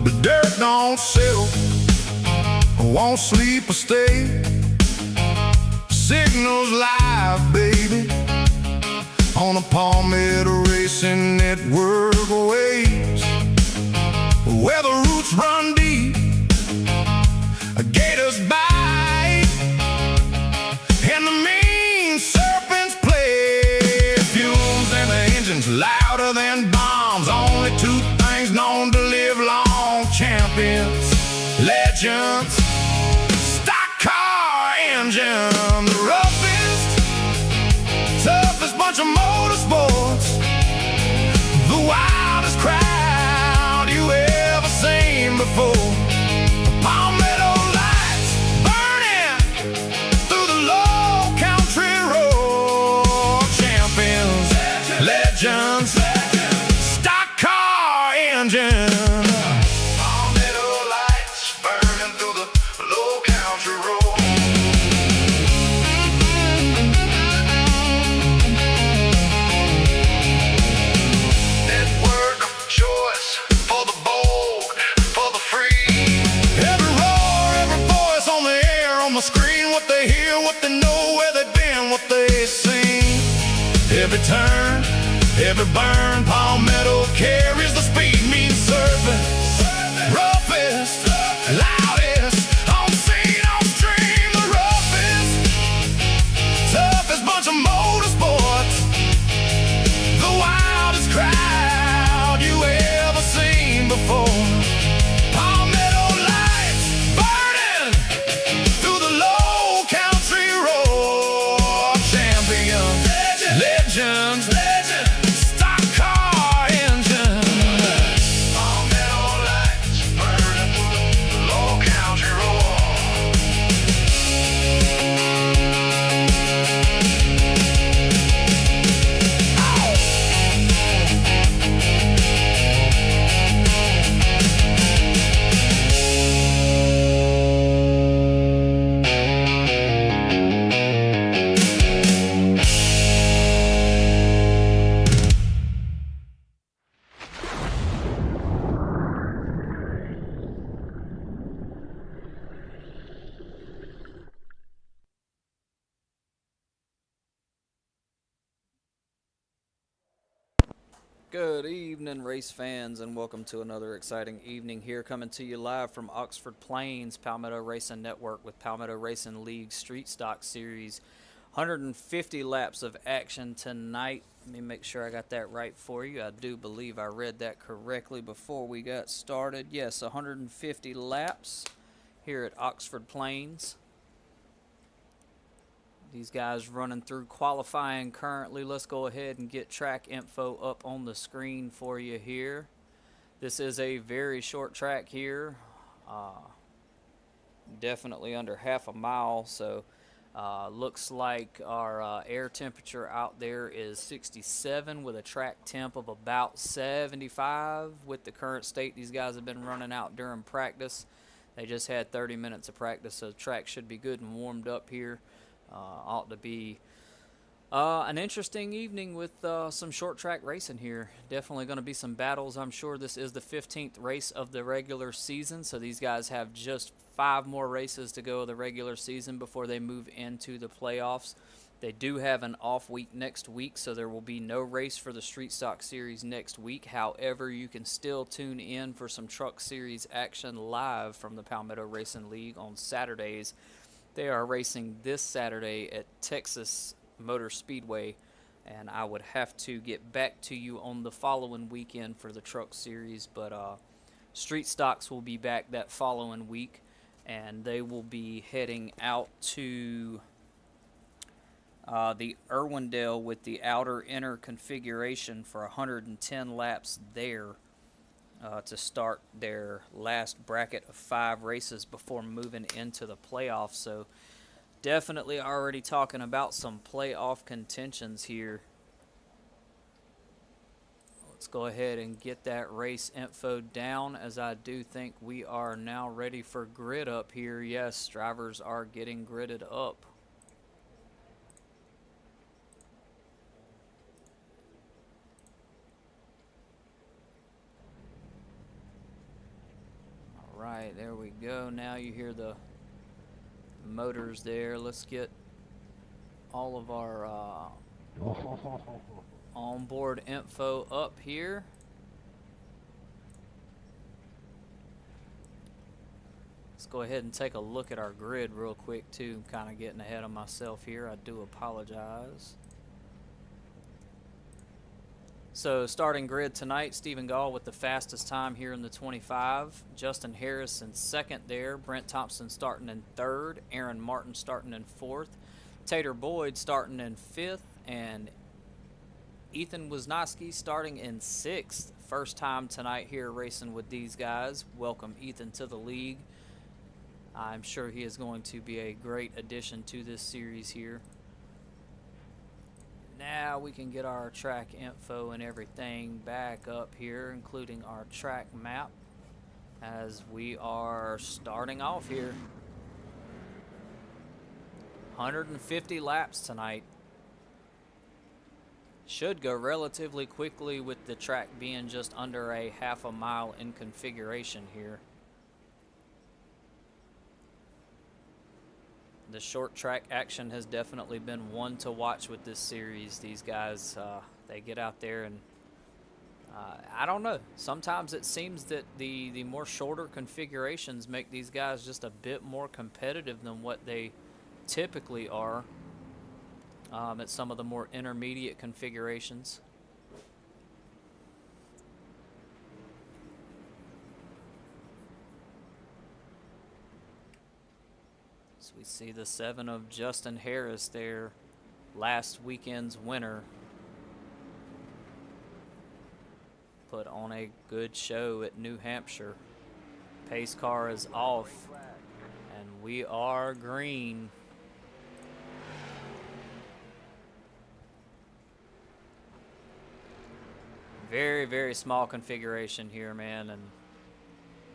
but dirt don't settle, won't sleep or stay. Signals live, baby, on the Palmetto Racing Network waves, where the roots run deep, gators bite, and the mean serpents play. Fumes and the engines louder than bombs. Only two things known to live long: champions, legends, stock car engine. The roughest, toughest bunch of motorsports, the wildest crowd you ever seen before. Palmetto lights burning through the low country road. Champions, legends, stock car engine. Palmetto lights burning through the low country road. Network of choice for the bold, for the free. Every roar, every voice on the air, on the screen. What they hear, what they know, where they've been, what they seen. Every turn, every burn, Palmetto carries the speed. Mean serpents, roughest, loudest, on scene, on stream. The roughest, toughest bunch of motorsports, the wildest crowd you ever seen before. Palmetto lights burning through the low country road. Champions, legends, stock car engine. Palmetto lights burning through the low country road. Good evening, race fans, and welcome to another exciting evening here, coming to you live from Oxford Plains, Palmetto Racing Network with Palmetto Racing League StreetStock Series. 150 laps of action tonight. Let me make sure I got that right for you. I do believe I read that correctly before we got started. Yes, 150 laps here at Oxford Plains. These guys running through qualifying currently. Let's go ahead and get track info up on the screen for you here. This is a very short track here. Definitely under half a mile, so looks like our air temperature out there is 67 with a track temp of about 75. With the current state these guys have been running out during practice, they just had 30 minutes of practice, so the track should be good and warmed up here. Ought to be an interesting evening with some short track racing here. Definitely going to be some battles. I'm sure this is the 15th race of the regular season, so these guys have just 5 more races to go of the regular season before they move into the playoffs. They do have an off week next week, so there will be no race for the StreetStock Series next week. However, you can still tune in for some Truck Series action live from the Palmetto Racing League on Saturdays. They are racing this Saturday at Texas Motor Speedway, and I would have to get back to you on the following weekend for the Truck Series, but StreetStocks will be back that following week, and they will be heading out to the Irwindale with the outer-inner configuration for 110 laps there to start their last bracket of 5 races before moving into the playoffs. So definitely already talking about some playoff contentions here. Let's go ahead and get that race info down, as I do think we are now ready for grid up here. Yes, drivers are getting gridded up. right, there we go. Now you hear the motors there. Let's get all of our onboard info up here. Let's go ahead and take a look at our grid real quick too. I'm kind of getting ahead of myself here. I do apologize. So starting grid tonight, Stephen Gall with the fastest time here in the 25. Justin Harris in second there. Brent Thompson starting in third. Aaron Martin starting in fourth. Tater Boyd starting in fifth. And Ethan Wisniewski starting in sixth. First time tonight here racing with these guys. Welcome Ethan to the league. I'm sure he is going to be a great addition to this series here. Now we can get our track info and everything back up here, including our track map, as we are starting off here. 150 laps tonight. Should go relatively quickly with the track being just under a half a mile in configuration here. The short track action has definitely been one to watch with this series. These guys, they get out there and I don't know. Sometimes it seems that the more shorter configurations make these guys just a bit more competitive than what they typically are at some of the more intermediate configurations. So we see the 7 of Justin Harris there, last weekend's winner. Put on a good show at New Hampshire. Pace car is off, and we are green. Very, very small configuration here, man, and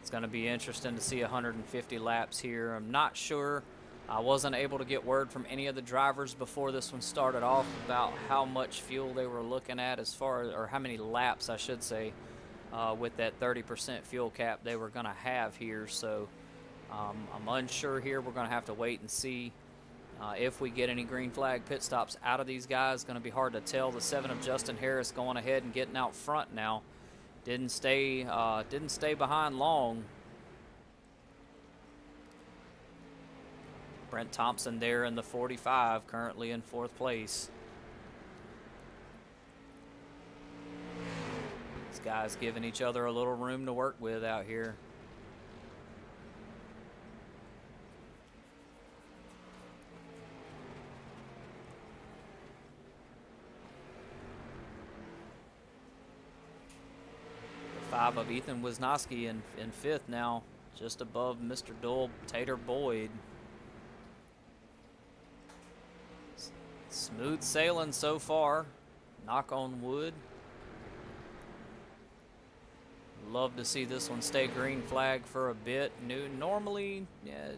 it's going to be interesting to see 150 laps here. I'm not sure. I wasn't able to get word from any of the drivers before this one started off about how much fuel they were looking at as far as, or how many laps I should say, with that 30% fuel cap they were going to have here. So I'm unsure here. We're going to have to wait and see if we get any green flag pit stops out of these guys. Going to be hard to tell. The 7 of Justin Harris going ahead and getting out front now. Didn't stay behind long. Brent Thompson there in the 45, currently in 4th place. These guys giving each other a little room to work with out here. The 5 of Ethan Wisniewski in 5th now, just above Mr. Dull Tater Boyd. Smooth sailing so far, knock on wood. Love to see this one stay green flag for a bit. Normally,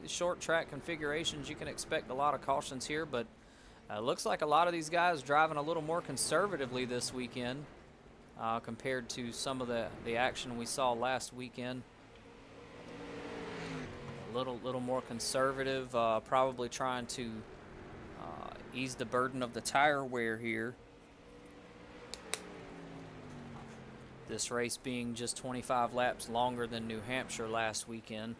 short track configurations, you can expect a lot of cautions here, but looks like a lot of these guys driving a little more conservatively this weekend compared to some of the action we saw last weekend. A little more conservative, probably trying to ease the burden of the tire wear here. This race being just 25 laps longer than New Hampshire last weekend.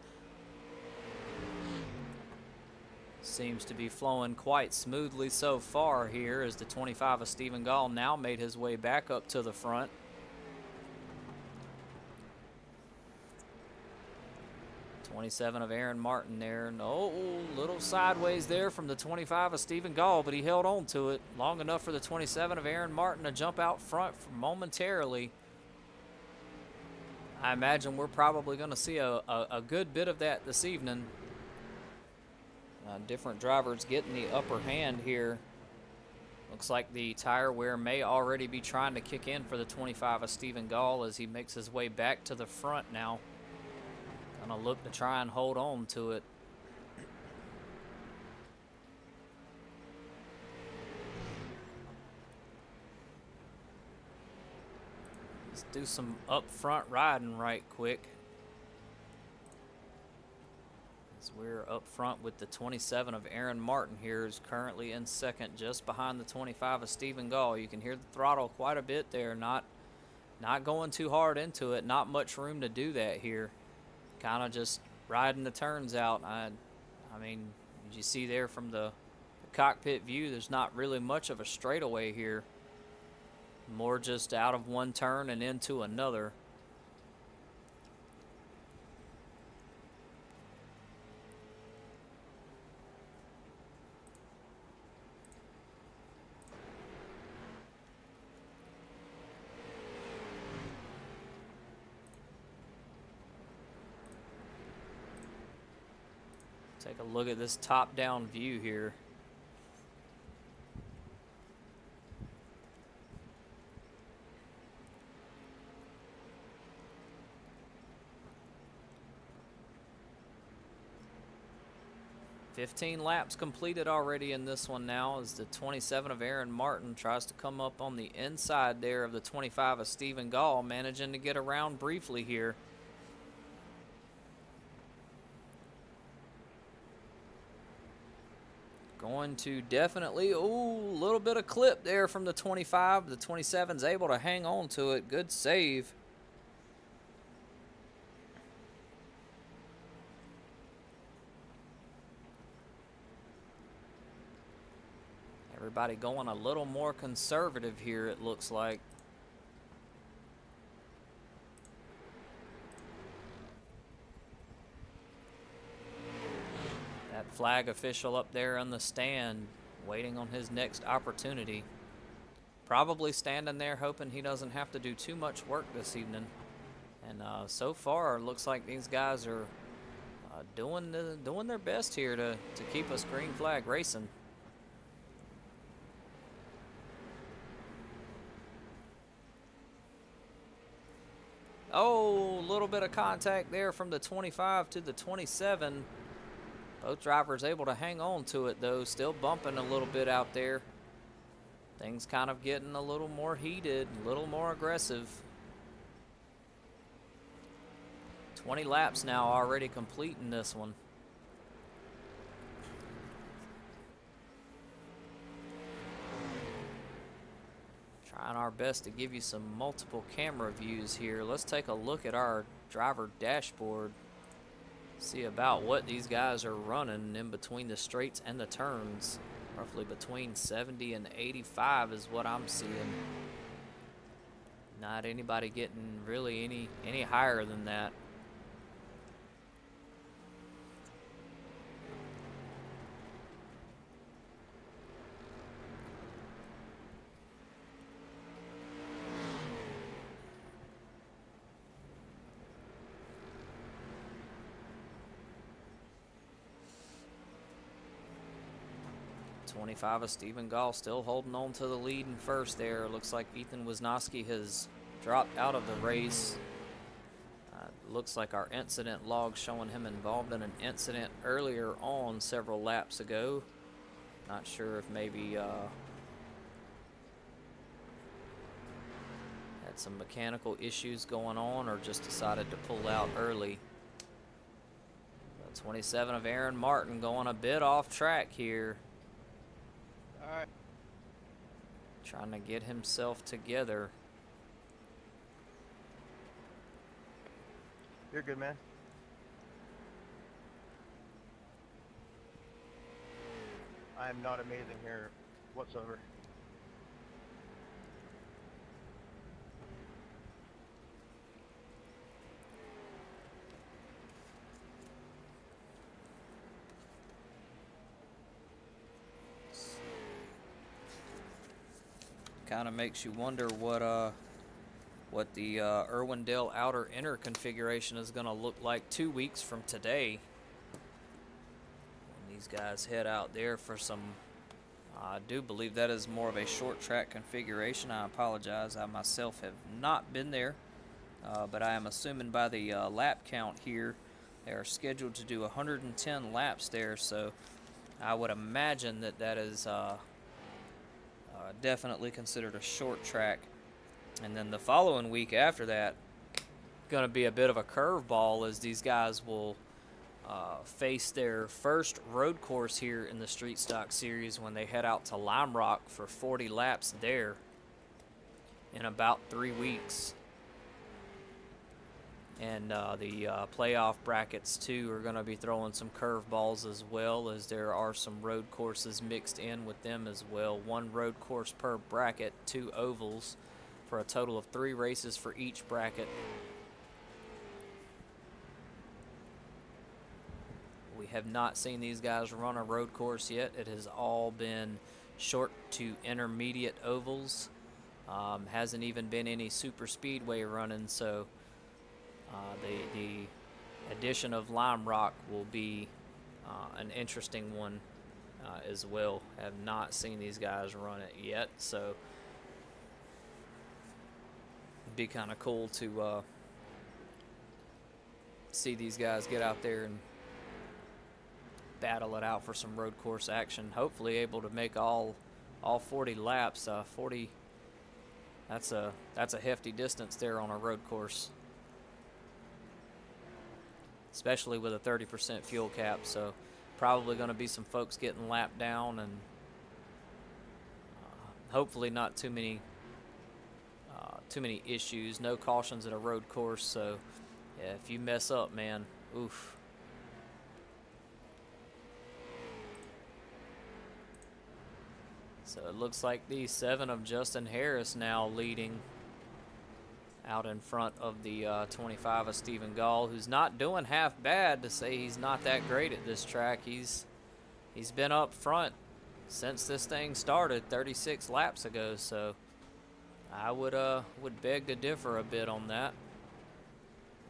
Seems to be flowing quite smoothly so far here as the 25 of Stephen Gall now made his way back up to the front. 27 of Aaron Martin there. No, little sideways there from the 25 of Stephen Gall, but he held on to it long enough for the 27 of Aaron Martin to jump out front for momentarily. I imagine we're probably going to see a good bit of that this evening. Different drivers getting the upper hand here. Looks like the tire wear may already be trying to kick in for the 25 of Stephen Gall as he makes his way back to the front now. Gonna look to try and hold on to it. Let's do some up front riding right quick. we're up front with the 27 of Aaron Martin here, who's currently in second, just behind the 25 of Stephen Gall. You can hear the throttle quite a bit there, not going too hard into it, not much room to do that here. Kind of just riding the turns out. I mean, as you see there from the cockpit view, there's not really much of a straightaway here. More just out of one turn and into another. Take a look at this top-down view here. "15 laps completed already in this one now, as the 27 of Aaron Martin tries to come up on the inside there of the 25 of Stephen Gall, managing to get around briefly here. Going to definitely, a little bit of clip there from the 25. The 27's able to hang on to it. Good save. Everybody going a little more conservative here, it looks like. That flag official up there on the stand, waiting on his next opportunity. Probably standing there hoping he doesn't have to do too much work this evening. And so far, it looks like these guys are doing their best here to keep us green flag racing. Oh, a little bit of contact there from the 25 to the 27. Both drivers able to hang on to it, though. Still bumping a little bit out there. Things kind of getting a little more heated, a little more aggressive. 20 laps now already complete in this one. Trying our best to give you some multiple camera views here. Let's take a look at our driver dashboard. See about what these guys are running in between the straights and the turns. Roughly between 70 and 85 is what I'm seeing. Not anybody getting really any higher than that. .25 of Stephen Gall still holding on to the lead in first there. Looks like Ethan Wisnowski has dropped out of the race. Looks like our incident log showing him involved in an incident earlier on several laps ago. Not sure if maybe had some mechanical issues going on or just decided to pull out early. 27 of Aaron Martin going a bit off track here. All right. Trying to get himself together. You're good, man. I am not amazing here whatsoever. Kind of makes you wonder what the Irwindale outer inner configuration is going to look like 2 weeks from today. When these guys head out there for some, I do believe that is more of a short track configuration. I apologize, I myself have not been there, but I am assuming by the lap count here, they are scheduled to do 110 laps there, so I would imagine that that is definitely considered a short track. And then the following week after that, going to be a bit of a curveball, as these guys will face their first road course here in the Street Stock Series when they head out to Lime Rock for 40 laps there in about 3 weeks. And the playoff brackets too are going to be throwing some curveballs, as well as there are some road courses mixed in with them as well. 1 road course per bracket, 2 ovals, for a total of 3 races for each bracket. We have not seen these guys run a road course yet. It has all been short to intermediate ovals. Hasn't even been any super speedway running, so the addition of Lime Rock will be an interesting one as well. Have not seen these guys run it yet, so it'd be kind of cool to see these guys get out there and battle it out for some road course action. Hopefully able to make all 40 laps. 40, that's a hefty distance there on a road course, especially with a 30% fuel cap. So probably going to be some folks getting lapped down, and hopefully not too many issues. No cautions at a road course, so yeah, if you mess up, man, oof. So it looks like the 7 of Justin Harris now leading out in front of the 25 of Stephen Gall, who's not doing half bad. To say he's not that great at this track, he's been up front since this thing started 36 laps ago, so I would beg to differ a bit on that,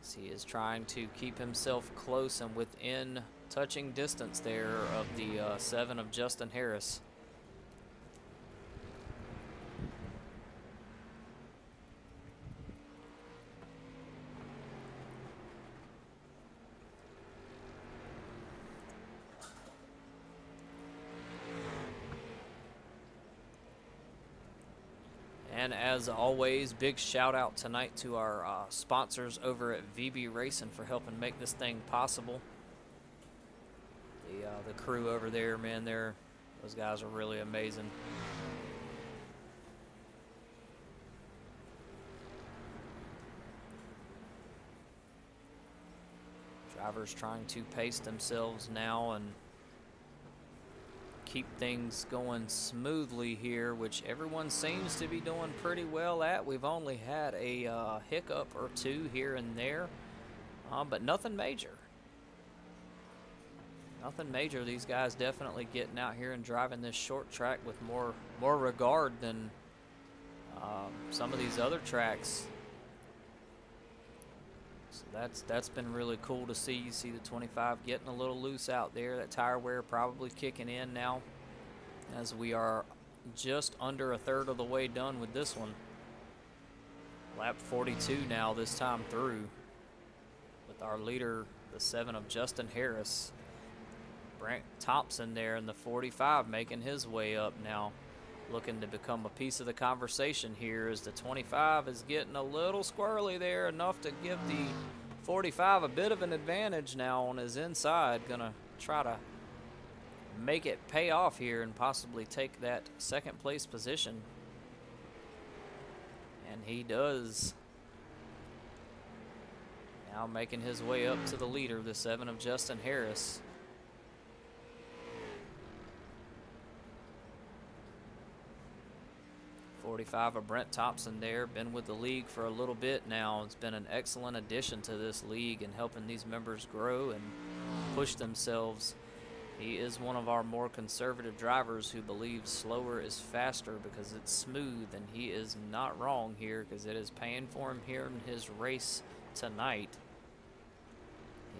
as he is trying to keep himself close and within touching distance there of the 7 of Justin Harris. And as always, big shout out tonight to our sponsors over at VB Racing for helping make this thing possible. The crew over there, man, those guys are really amazing. Drivers trying to pace themselves now and keep things going smoothly here, which everyone seems to be doing pretty well at. We've only had a hiccup or 2 here and there, but nothing major. Nothing major. These guys definitely getting out here and driving this short track with more regard than some of these other tracks. So that's been really cool to see. You see the 25 getting a little loose out there. That tire wear probably kicking in now, as we are just under a third of the way done with this one. Lap 42 now this time through, with our leader, the 7 of Justin Harris. Brent Thompson there in the 45 making his way up now, looking to become a piece of the conversation here, as the 25 is getting a little squirrely there, enough to give the 45 a bit of an advantage now on his inside. Gonna try to make it pay off here and possibly take that 2nd place position, and he does. Now making his way up to the leader, the 7 of Justin Harris. .45 of Brent Thompson there, been with the league for a little bit now. It's been an excellent addition to this league and helping these members grow and push themselves. He is one of our more conservative drivers who believes slower is faster because it's smooth, and he is not wrong here, because it is paying for him here in his race tonight.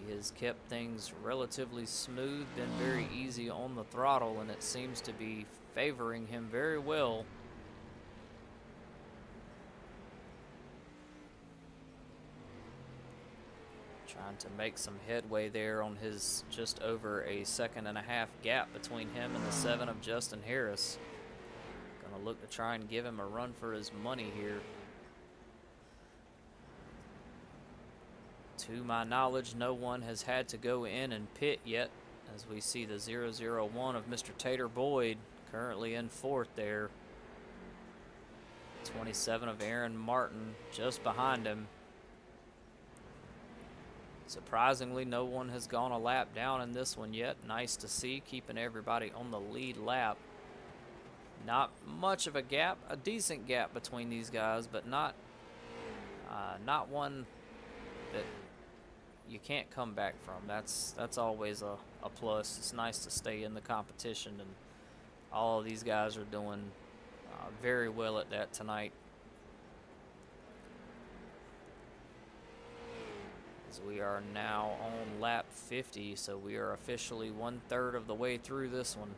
He has kept things relatively smooth, been very easy on the throttle, and it seems to be favoring him very well. Trying to make some headway there on his just over a 1.5-second gap between him and the 7 of Justin Harris. Gonna look to try and give him a run for his money here. To my knowledge, no one has had to go in and pit yet, as we see the 001 of Mr. Tater Boyd currently in fourth there. 27 of Aaron Martin just behind him. Surprisingly, no one has gone a lap down in this one yet. Nice to see, keeping everybody on the lead lap. Not much of a gap, a decent gap between these guys, but not one that you can't come back from. That's always a plus. It's nice to stay in the competition, and all of these guys are doing very well at that tonight. As we are now on lap 50, so we are officially 1/3 of the way through this one.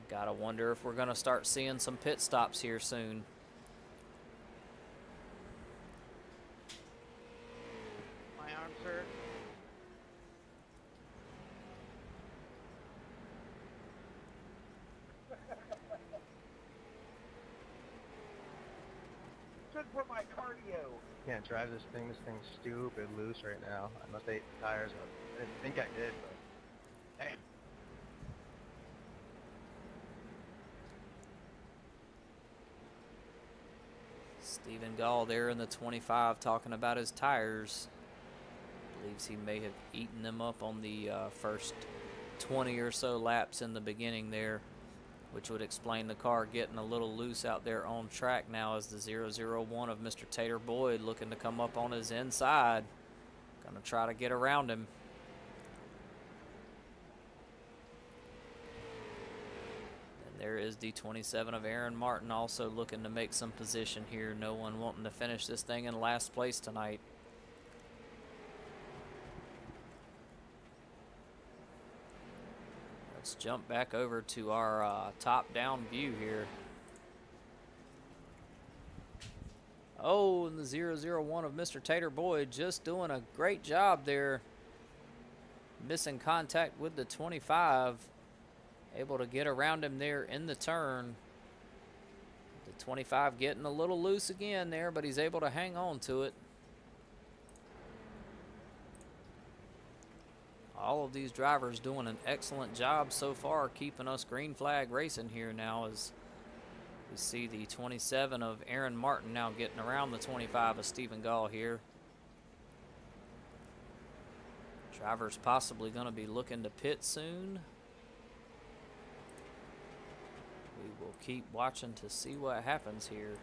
Gotta wonder if we're gonna start seeing some pit stops here soon. My arm, sir. Good for my cardio. Can't drive this thing. This thing's stupid loose right now. I must ate the tires up. I didn't think I did, but damn. Stephen Gall there in the 25 talking about his tires. Believes he may have eaten them up on the first 20 or so laps in the beginning there, which would explain the car getting a little loose out there on track now, as the 001 of Mr. Tater Boyd looking to come up on his inside. Gonna try to get around him. And there is the 27 of Aaron Martin also looking to make some position here. No one wanting to finish this thing in last place tonight. Let's jump back over to our top-down view here. Oh, and the 001 of Mr. Tater Boyd just doing a great job there. Missing contact with the 25. Able to get around him there in the turn. The 25 getting a little loose again there, but he's able to hang on to it. All of these drivers doing an excellent job so far, keeping us green flag racing here now, as we see the 27 of Aaron Martin now getting around the 25 of Stephen Gall here. Drivers possibly going to be looking to pit soon. We will keep watching to see what happens here.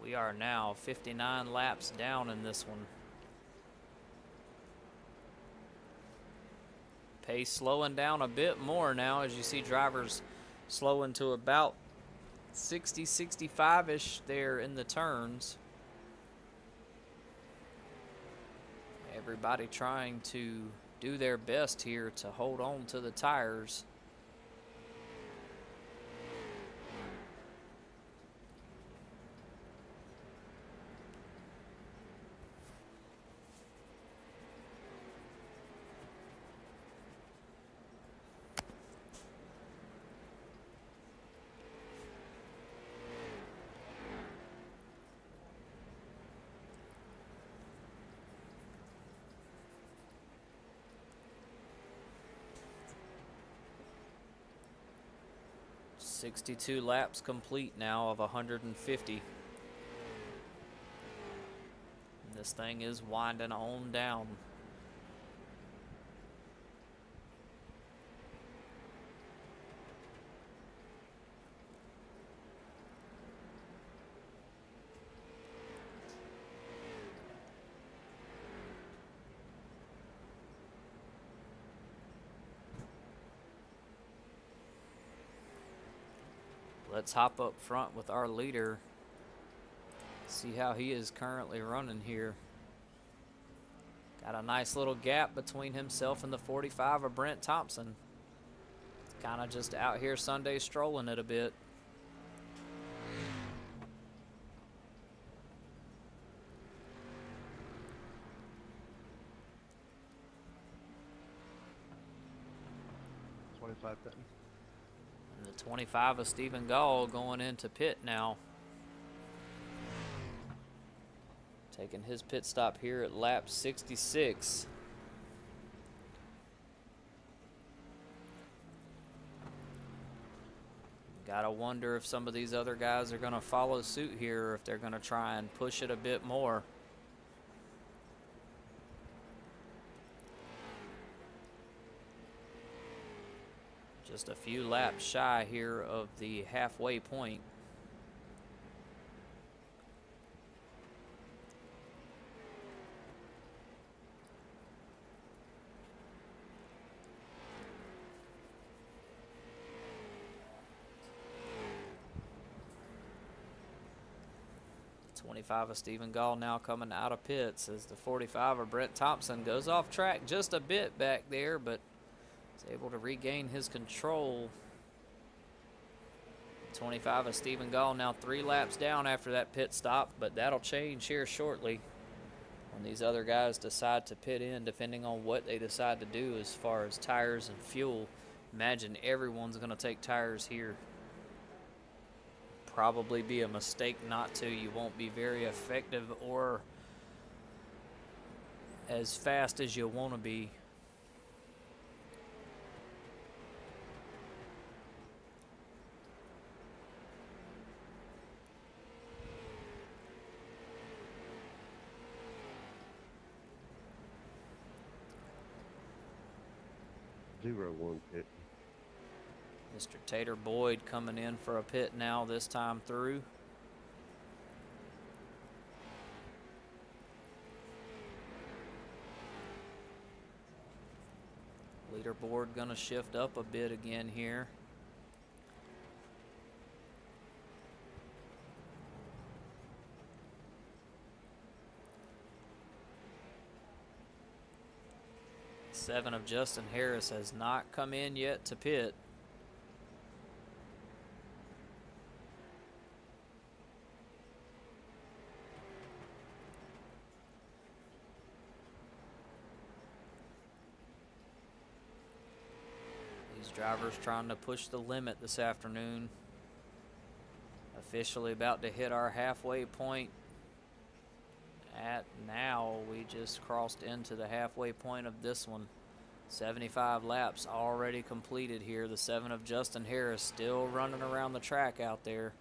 We are now 59 laps down in this one. Pace slowing down a bit more now, as you see drivers slowing to about 60, 65-ish there in the turns. Everybody trying to do their best here to hold on to the tires. .62 laps complete now of 150. And this thing is winding on down. Let's hop up front with our leader. See how he is currently running here. Got a nice little gap between himself and the 45 of Brent Thompson. Kind of just out here Sunday strolling it a bit. 25 then. And the 25 of Stephen Gall going into pit now. Taking his pit stop here at lap 66. Gotta wonder if some of these other guys are gonna follow suit here, or if they're gonna try and push it a bit more. Just a few laps shy here of the halfway point. Of Stephen Gall now coming out of pits as the 45 of Brent Thompson goes off track just a bit back there, but is able to regain his control. 25 of Stephen Gall now 3 laps down after that pit stop, but that'll change here shortly when these other guys decide to pit in, depending on what they decide to do as far as tires and fuel. Imagine everyone's going to take tires here. Probably be a mistake not to. You won't be very effective or as fast as you want to be. Zero one pit. Mr. Tater Boyd coming in for a pit now this time through. Leaderboard gonna shift up a bit again here. Seven of Justin Harris has not come in yet to pit. Drivers trying to push the limit this afternoon. Officially about to hit our halfway point. At now, we just crossed into the halfway point of this one. 75 laps already completed here. The 7 of Justin Harris still running around the track out there.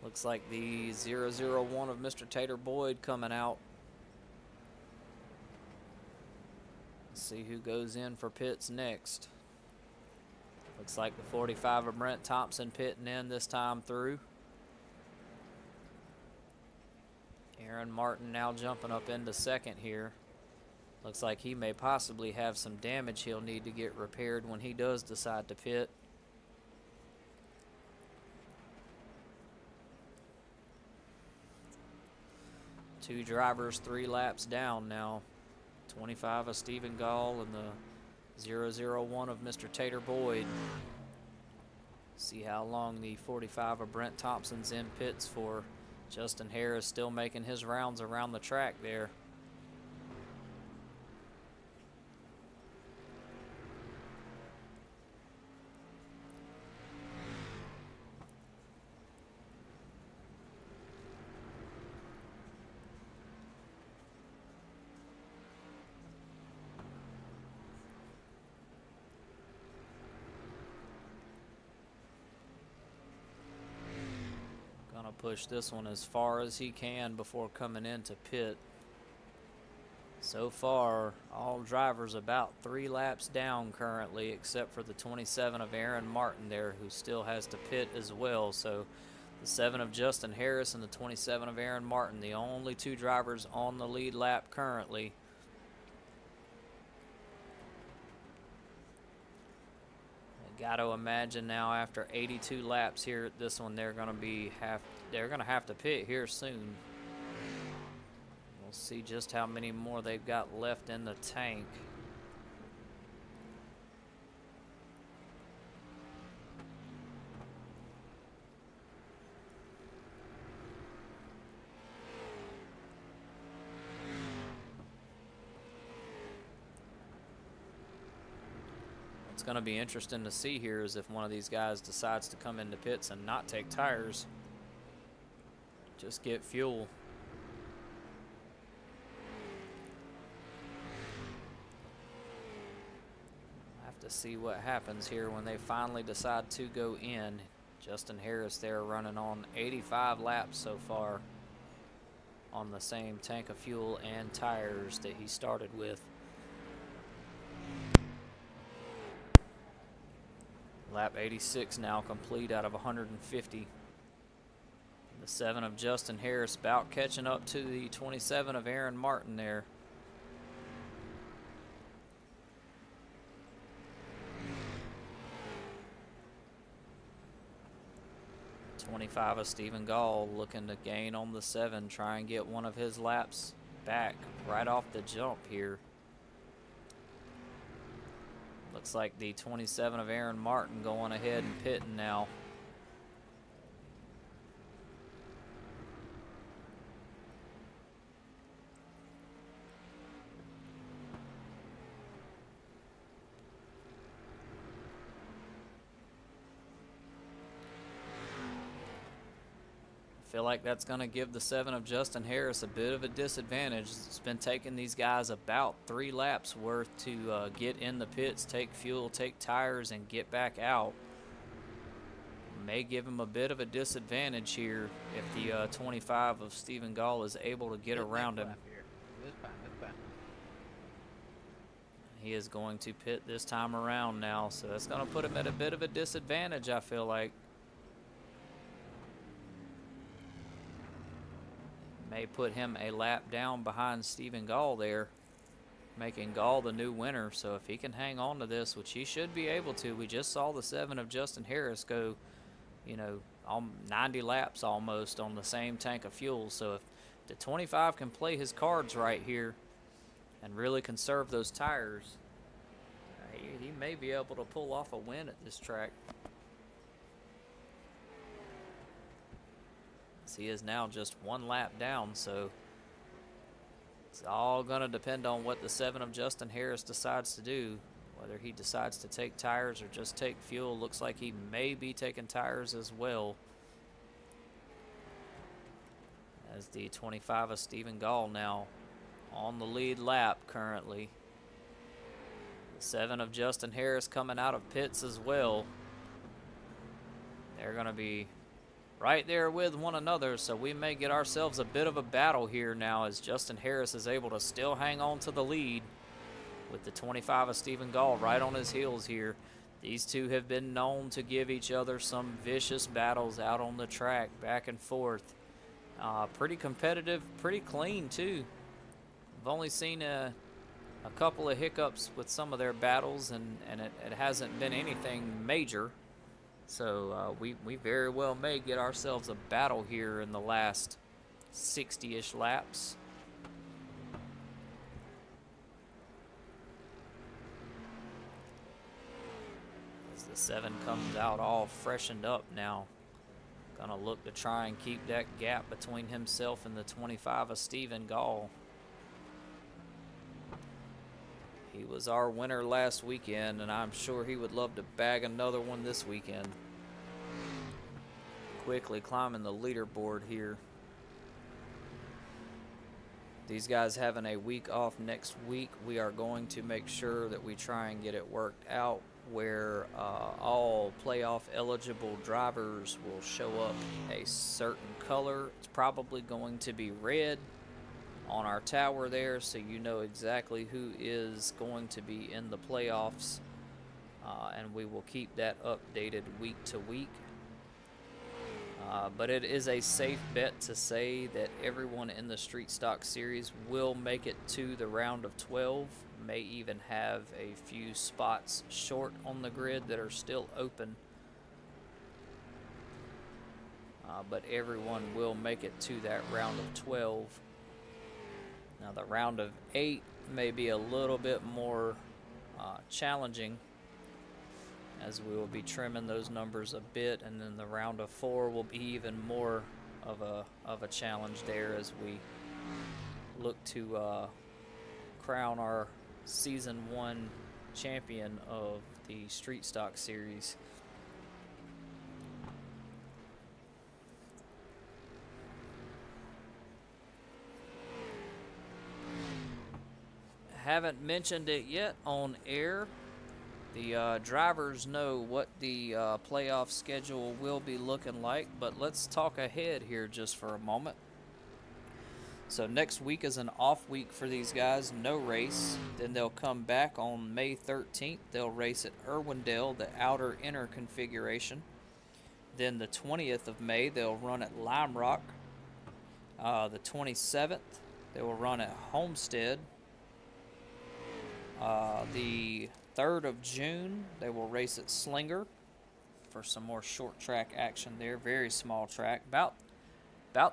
Looks like the 001 of Mr. Tater Boyd coming out. Let's see who goes in for pits next. Looks like the 45 of Brent Thompson pitting in this time through. Aaron Martin now jumping up into second here. Looks like he may possibly have some damage he'll need to get repaired when he does decide to pit. Two drivers 3 laps down now. 25 of Stephen Gall and the 001 of Mr. Tater Boyd. See how long the 45 of Brent Thompson's in pits for. Justin Harris still making his rounds around the track there. Push this one as far as he can before coming into pit. So far, all drivers about 3 laps down currently, except for the 27 of Aaron Martin there, who still has to pit as well. So the 7 of Justin Harris and the 27 of Aaron Martin, the only 2 drivers on the lead lap currently. Got to imagine now after 82 laps here at this one, they're going to have to pit here soon. We'll see just how many more they've got left in the tank. What's going to be interesting to see here is if one of these guys decides to come into pits and not take tires, just get fuel. Have to see what happens here when they finally decide to go in. Justin Harris there running on 85 laps so far on the same tank of fuel and tires that he started with. Lap 86 now complete out of 150. The 7 of Justin Harris about catching up to the 27 of Aaron Martin there. '25 of Stephen Gall looking to gain on the 7, try and get one of his laps back right off the jump here. Looks like the 27 of Aaron Martin going ahead and pitting now. Feel like that's going to give the 7 of Justin Harris a bit of a disadvantage. It's been taking these guys about 3 laps worth to get in the pits, take fuel, take tires, and get back out. May give him a bit of a disadvantage here if the 25 of Stephen Gall is able to get around him. He is going to pit this time around now, so that's going to put him at a bit of a disadvantage, I feel like. May put him a lap down behind Stephen Gall there, making Gall the new winner. So if he can hang on to this, which he should be able to, we just saw the 7 of Justin Harris go, 90 laps almost on the same tank of fuel. So if the 25 can play his cards right here and really conserve those tires, he may be able to pull off a win at this track. He is now just 1 lap down, so it's all going to depend on what the 7 of Justin Harris decides to do, whether he decides to take tires or just take fuel. Looks like he may be taking tires as well, as the 25 of Stephen Gall now on the lead lap currently. The 7 of Justin Harris coming out of pits as well. They're going to be right there with one another, so we may get ourselves a bit of a battle here now as Justin Harris is able to still hang on to the lead with the 25 of Stephen Gall right on his heels here. These two have been known to give each other some vicious battles out on the track, back and forth. Pretty competitive, pretty clean too. I've only seen a couple of hiccups with some of their battles, and it hasn't been anything major. So we very well may get ourselves a battle here in the last 60-ish laps. As the 7 comes out all freshened up now. Gonna look to try and keep that gap between himself and the 25 of Stephen Gall. He was our winner last weekend, and I'm sure he would love to bag another one this weekend. Quickly climbing the leaderboard here. These guys having a week off next week. We are going to make sure that we try and get it worked out where all playoff eligible drivers will show up a certain color. It's probably going to be red on our tower there, so you know exactly who is going to be in the playoffs, and we will keep that updated week to week. But it is a safe bet to say that everyone in the StreetStock series will make it to the round of 12, may even have a few spots short on the grid that are still open. But everyone will make it to that round of 12. Now the round of 8 may be a little bit more challenging, as we will be trimming those numbers a bit, and then the round of 4 will be even more of a challenge there as we look to crown our Season 1 champion of the StreetStock series. Haven't mentioned it yet on air. The drivers know what the playoff schedule will be looking like, but let's talk ahead here just for a moment. So next week is an off week for these guys, no race. Then they'll come back on May 13th. They'll race at Irwindale, the outer inner configuration. Then the 20th of May, they'll run at Lime Rock. The 27th, they will run at Homestead. The 3rd of June, they will race at Slinger for some more short track action there. Very small track, about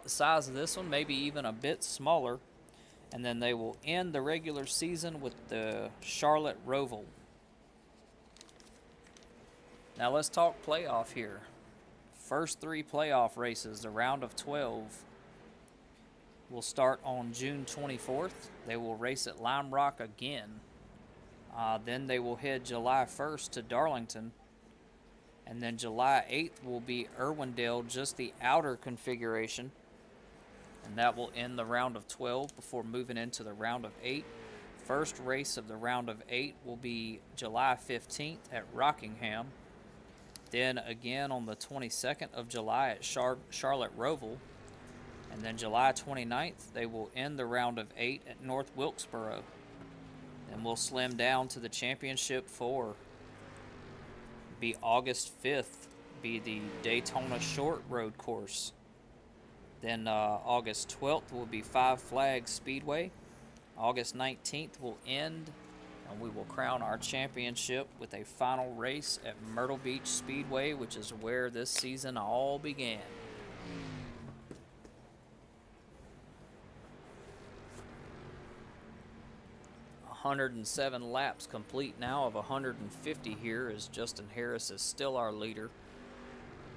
the size of this one, maybe even a bit smaller. And then they will end the regular season with the Charlotte Roval. Now let's talk playoff here. First 3 playoff races, the round of 12, will start on June 24th. They will race at Lime Rock again. Then they will head July 1st to Darlington. And then July 8th will be Irwindale, just the outer configuration. And that will end the round of 12 before moving into the round of 8. First race of the round of 8 will be July 15th at Rockingham. Then again on the 22nd of July at Charlotte Roval. And then July 29th, they will end the round of 8 at North Wilkesboro. Then we'll slim down to the championship 4. Be August 5th, be the Daytona Short Road Course. Then August 12th will be Five Flags Speedway. August 19th will end, and we will crown our championship with a final race at Myrtle Beach Speedway, which is where this season all began. .107 laps complete now of 150 here, as Justin Harris is still our leader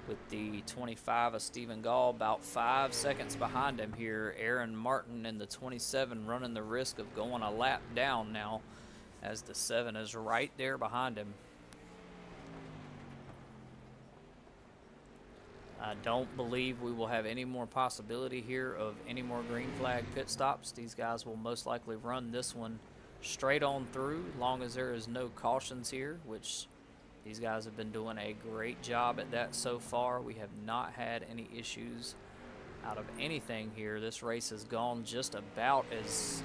with the 25 of Stephen Gall about 5 seconds behind him here. Aaron Martin in the 27 running the risk of going a lap down now, as the 7 is right there behind him. I don't believe we will have any more possibility here of any more green flag pit stops. These guys will most likely run this one straight on through, long as there is no cautions here, which these guys have been doing a great job at that so far. We have not had any issues out of anything here. This race has gone just about as,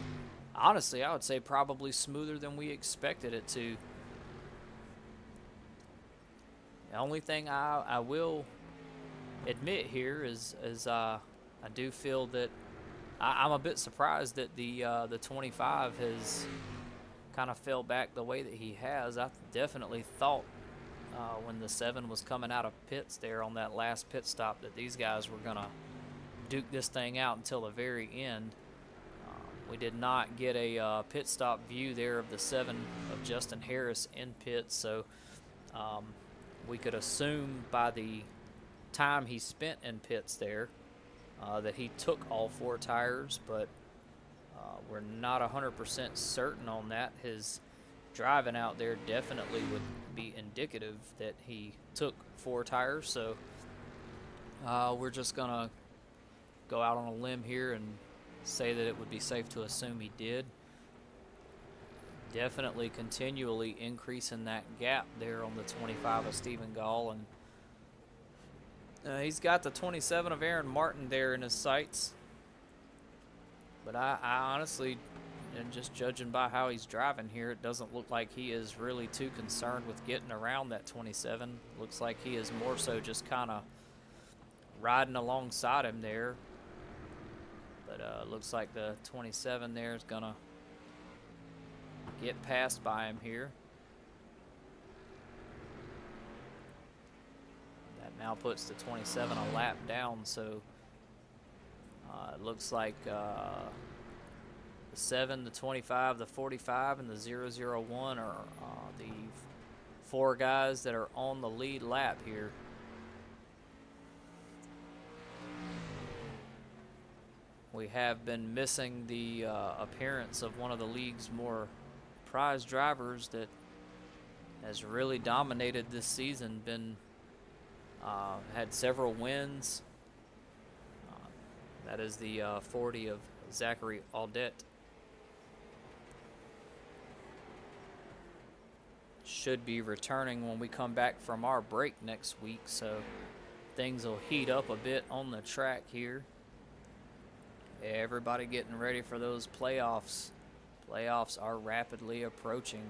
honestly, I would say probably smoother than we expected it to. The only thing I will admit here is I do feel that I'm a bit surprised that the 25 has kind of fell back the way that he has. I definitely thought when the 7 was coming out of pits there on that last pit stop that these guys were going to duke this thing out until the very end. We did not get a pit stop view there of the 7 of Justin Harris in pits, so we could assume by the time he spent in pits there that he took all 4 tires, but we're not 100% certain on that. His driving out there definitely would be indicative that he took 4 tires, so we're just gonna go out on a limb here and say that it would be safe to assume he did. Definitely continually increasing that gap there on the 25 of Stephen Gall, and he's got the 27 of Aaron Martin there in his sights. But I honestly, and just judging by how he's driving here, it doesn't look like he is really too concerned with getting around that 27. Looks like he is more so just kind of riding alongside him there. But looks like the 27 there is going to get passed by him here. That now puts the 27 a lap down, so it looks like the 7, the 25, the 45, and the 001 are the 4 guys that are on the lead lap here. We have been missing the appearance of one of the league's more prized drivers that has really dominated this season. Been had several wins. That is the 40 of Zachary Audette. Should be returning when we come back from our break next week, so things will heat up a bit on the track here. Everybody getting ready for those playoffs. Playoffs are rapidly approaching.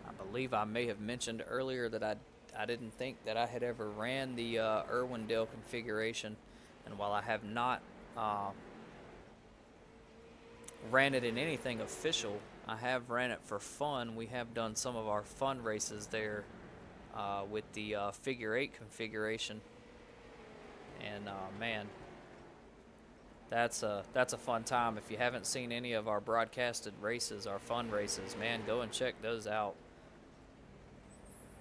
I believe I may have mentioned earlier that I didn't think that I had ever ran the Irwindale configuration, and while I have not ran it in anything official, I have ran it for fun. We have done some of our fun races there with the figure 8 configuration, and man, that's a fun time. If you haven't seen any of our broadcasted races, our fun races, man, go and check those out.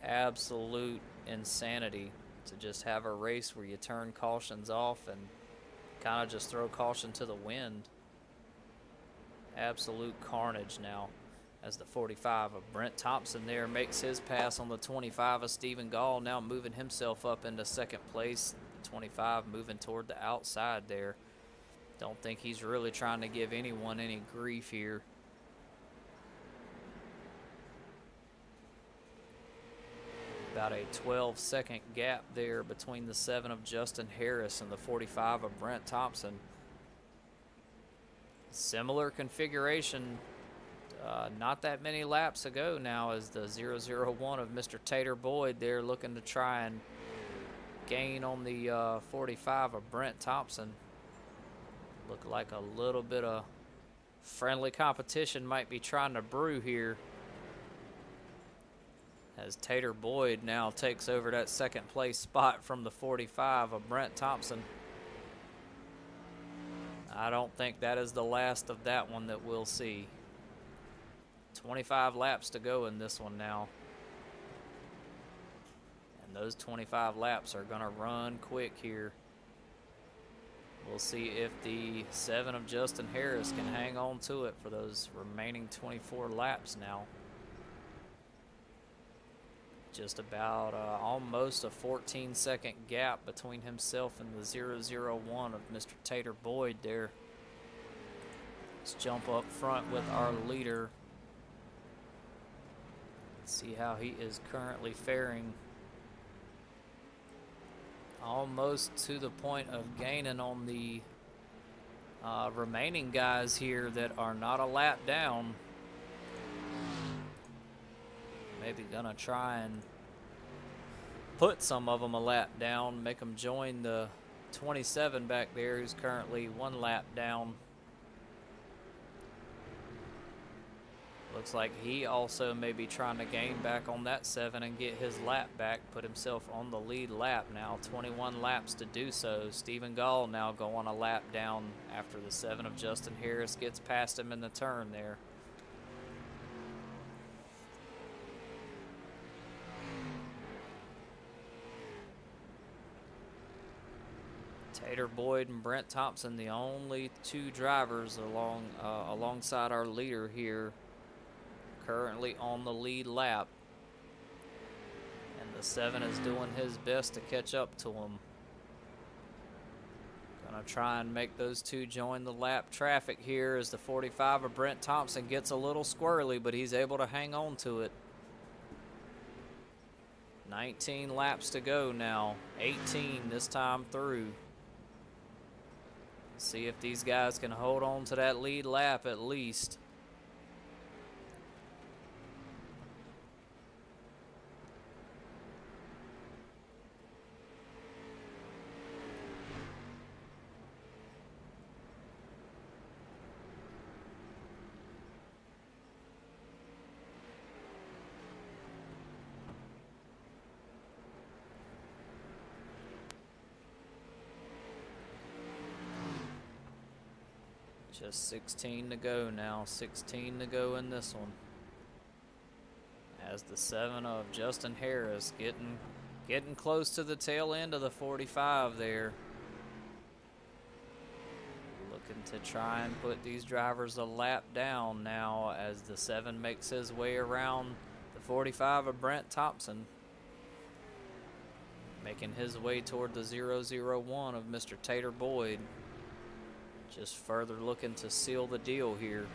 Absolute insanity to just have a race where you turn cautions off and kind of just throw caution to the wind. Absolute carnage now as the 45 of Brent Thompson there makes his pass on the 25 of Stephen Gall, now moving himself up into second place. The 25 moving toward the outside there. Don't think he's really trying to give anyone any grief here. About a 12-second gap there between the 7 of Justin Harris and the 45 of Brent Thompson. Similar configuration, not that many laps ago now, as the 001 of Mr. Tater Boyd there looking to try and gain on the 45 of Brent Thompson. Look like a little bit of friendly competition might be trying to brew here, as Tater Boyd now takes over that second place spot from the 45 of Brent Thompson. I don't think that is the last of that one that we'll see. 25 laps to go in this one now. And those 25 laps are going to run quick here. We'll see if the 7 of Justin Harris can hang on to it for those remaining 24 laps now. Just about almost a 14-second gap between himself and the 001 of Mr. Tater Boyd there. Let's jump up front with our leader. See how he is currently faring. Almost to the point of gaining on the remaining guys here that are not a lap down. Maybe gonna try and put some of them a lap down, make them join the 27 back there, who's currently 1 lap down. Looks like he also may be trying to gain back on that 7 and get his lap back, put himself on the lead lap now. 21 laps to do so. Stephen Gall now going a lap down after the 7 of Justin Harris gets past him in the turn there. Tater Boyd and Brent Thompson, the only 2 drivers alongside our leader here, currently on the lead lap. And the 7 is doing his best to catch up to him. Gonna try and make those 2 join the lap traffic here as the 45 of Brent Thompson gets a little squirrely, but he's able to hang on to it. 19 laps to go now, 18 this time through. See if these guys can hold on to that lead lap at least. Just 16 to go now, 16 to go in this one. As the 7 of Justin Harris Getting close to the tail end of the 45 there. Looking to try and put these drivers a lap down now as the 7 makes his way around the 45 of Brent Thompson. Making his way toward the 001 of Mr. Tater Boyd. Just further looking to seal the deal here.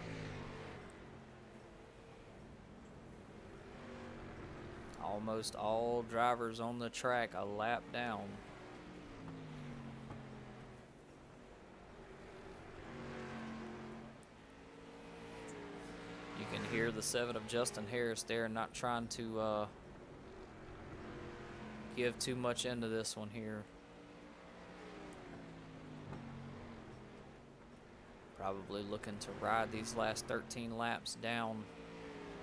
Almost all drivers on the track a lap down. You can hear the 7 of Justin Harris there, not trying to give too much into this one here. Probably looking to ride these last 13 laps down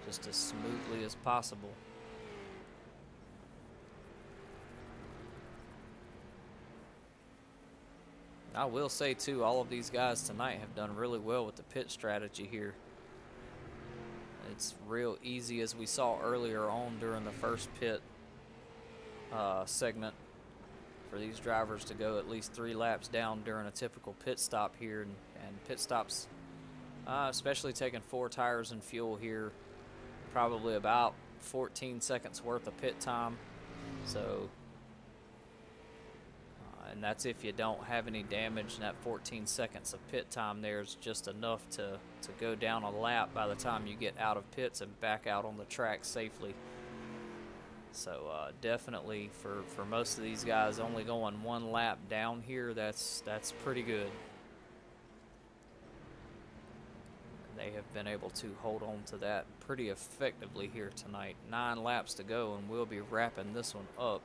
just as smoothly as possible. I will say too, all of these guys tonight have done really well with the pit strategy here. It's real easy, as we saw earlier on during the first pit segment, for these drivers to go at least 3 laps down during a typical pit stop here. And pit stops, especially taking 4 tires and fuel here, probably about 14 seconds worth of pit time. So and that's if you don't have any damage, and that 14 seconds of pit time there is just enough to go down a lap by the time you get out of pits and back out on the track safely. So definitely for most of these guys only going 1 lap down here, that's pretty good. They have been able to hold on to that pretty effectively here tonight. 9 laps to go, and we'll be wrapping this one up.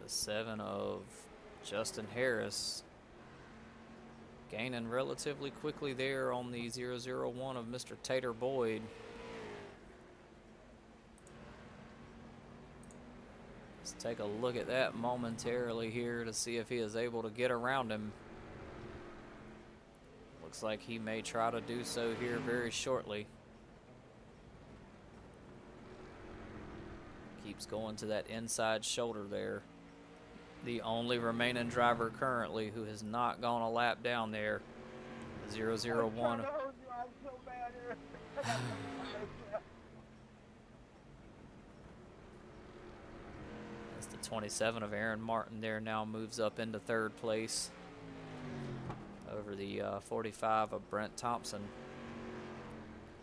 The 7 of Justin Harris gaining relatively quickly there on the 001 of Mr. Tater Boyd. Let's take a look at that momentarily here to see if he is able to get around him. Looks like he may try to do so here very shortly. Keeps going to that inside shoulder there. The only remaining driver currently who has not gone a lap down there, 001. That's the 27 of Aaron Martin there, now moves up into 3rd place over the 45 of Brent Thompson.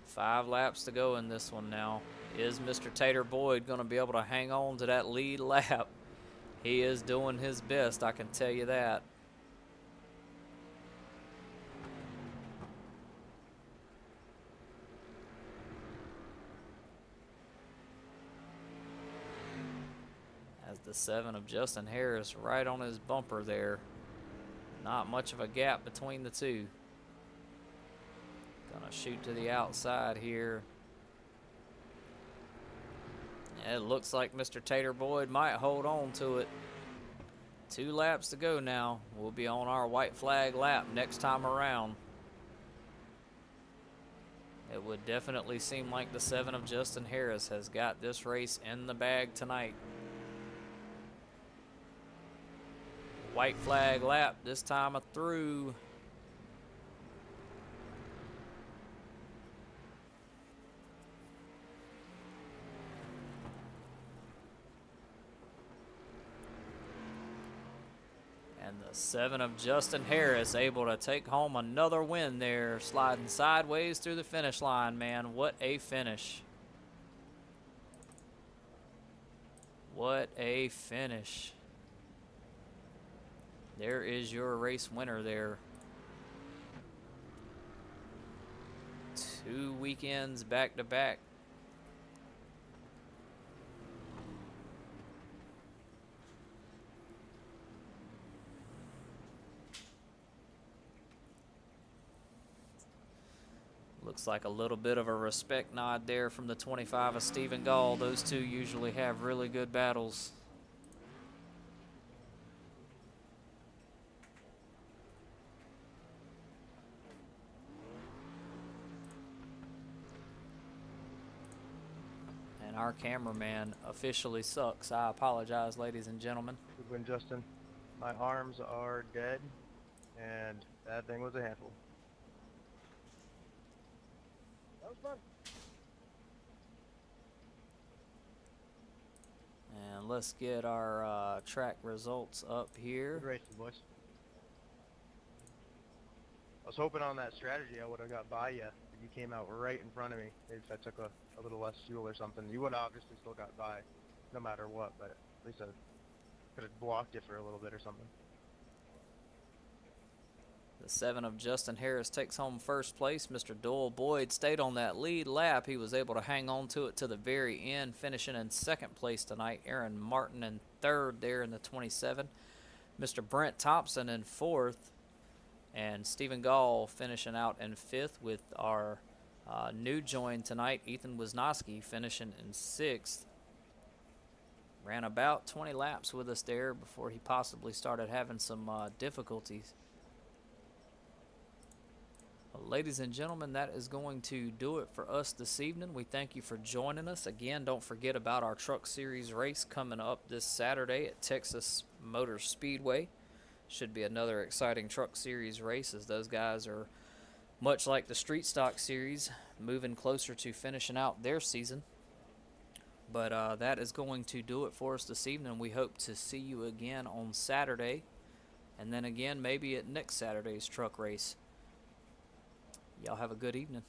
5 laps to go in this one now. Is Mr. Tater Boyd going to be able to hang on to that lead lap? He is doing his best, I can tell you that. As the 7 of Justin Harris right on his bumper there. Not much of a gap between the two. Gonna shoot to the outside here. It looks like Mr. Tater Boyd might hold on to it. 2 laps to go now. We'll be on our white flag lap next time around. It would definitely seem like the 7 of Justin Harris has got this race in the bag tonight. White flag lap, this time a through. And the 7 of Justin Harris able to take home another win there, sliding sideways through the finish line, man. What a finish. What a finish. There is your race winner there. 2 weekends back to back. Looks like a little bit of a respect nod there from the 25 of Stephen Gall. Those two usually have really good battles. our cameraman officially sucks. I apologize, ladies and gentlemen. Good win, Justin. My arms are dead, and that thing was a handful. That was fun. And let's get our track results up here. Good racing, boys. I was hoping on that strategy I would have got by you. You came out right in front of me. Maybe if I took a little less fuel or something, you would have obviously still got by, no matter what. But at least I could have blocked you for a little bit or something. The 7 of Justin Harris takes home first place. Mr. Doyle Boyd stayed on that lead lap. He was able to hang on to it to the very end, finishing in second place tonight. Aaron Martin in third there in the 27. Mr. Brent Thompson in fourth. And Stephen Gall finishing out in fifth, with our new join tonight, Ethan Wisnowski, finishing in sixth. Ran about 20 laps with us there before he possibly started having some difficulties. Well, ladies and gentlemen, that is going to do it for us this evening. We thank you for joining us. Again, don't forget about our Truck Series race coming up this Saturday at Texas Motor Speedway. Should be another exciting Truck Series race, as those guys are, much like the StreetStock Series, moving closer to finishing out their season. But that is going to do it for us this evening. We hope to see you again on Saturday, and then again maybe at next Saturday's truck race. Y'all have a good evening.